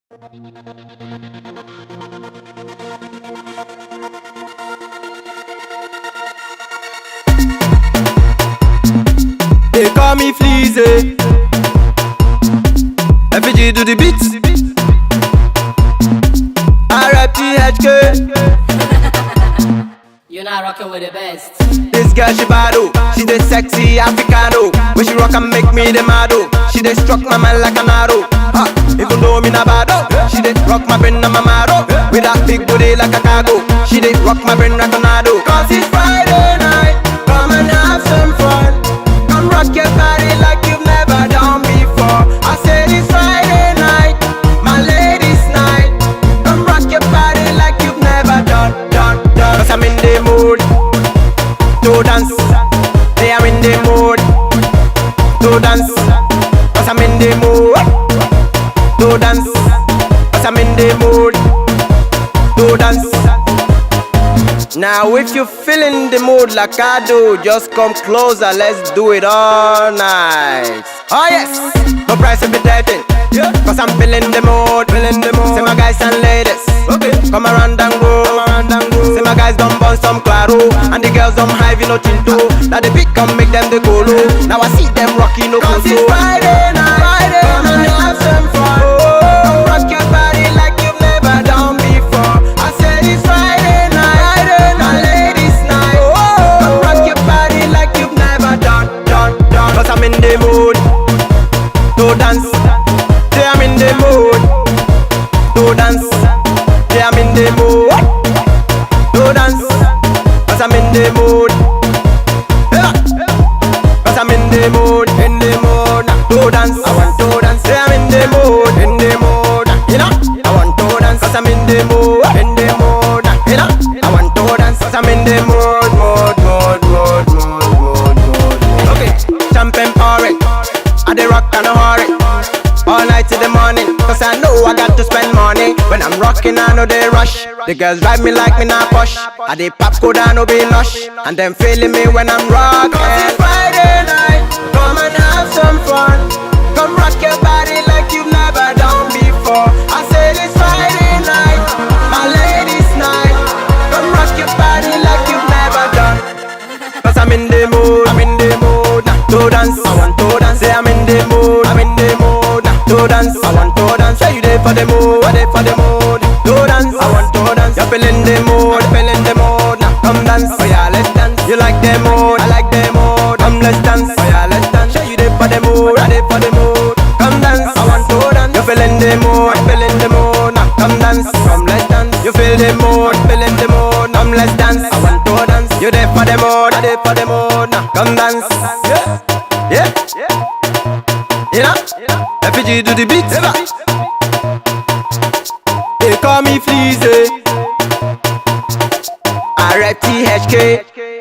They call me Fleazy. FG do the beats. RIPHK. You're not rocking with the best. This girl she bad oh, she the sexy Africano. When she rock and make me the mad oh. She dey struck my man like an arrow. Ha, even though me not bad oh. She dey rock my brain and my marrow. With that big booty like a cargo. She dey rock my brain like a tornado. Cause it's Friday night, come and have some fun. Come rock your body like you've never done before. I said it's Friday night, my ladies night. Come rock your body like you've never done. Cause I'm in the mood to dance. They are in the mood to dance. Cause I'm in the mood to dance. Cause I'm in the mood to dance. Now if you feeling the mood like I do, just come closer, let's do it all night. Oh yes, no price to be dating. Cause I'm feeling the mood. Say my guys and ladies, come around and go. Say my guys don't burn some claro, and the girls don't hide no chinto. Now the beat come make them the go low. Now I see them rocking no cause it's Friday night, come and have some fun. Come rock your body like you've never done before. I said it's Friday night, my ladies night. Come rock your body like you've never done. Cause I'm in the mood to dance. Say I'm in the mood to dance. Say I'm in the mood to dance. Cause I'm in the mood. Cause I'm in the mood to dance. I want to dance. Say I'm in the mood, you know. I want to dance. Cause I'm in the mood, you know. I want to dance. Cause I'm in the mood. Okay, champagne pouring, I dey rock and hurry all night till the morning. Cause I know I got to spend money. When I'm rocking I know they rush. The girls drive me like me not push. I dey pop go down no be lush. And them feeling me when I'm rocking. Cause it's Friday night, come and have some fun. Come rock your body like you've never done before. I said it's Friday night, my ladies night. Come rock your body like you've never done. Cause I'm in the mood, to dance. I want to dance. Say I'm in the mood, to dance. I want to dance. Say you there for the mood, to dance. I want to dance. You're feeling the mood, now come dance. Oh yeah, let's dance. You like the mood, I like the mood. Come let's dance. Oh yeah, let's dance. Say you there for the mood, come dance. I want to dance. You're feeling the mood, now come dance. Come let's dance. You feel the mood, come let's dance. I want to dance. You there for the mood, now come dance. Yeah. You know, FG do the beat. They call me Fleazy. RIPHK.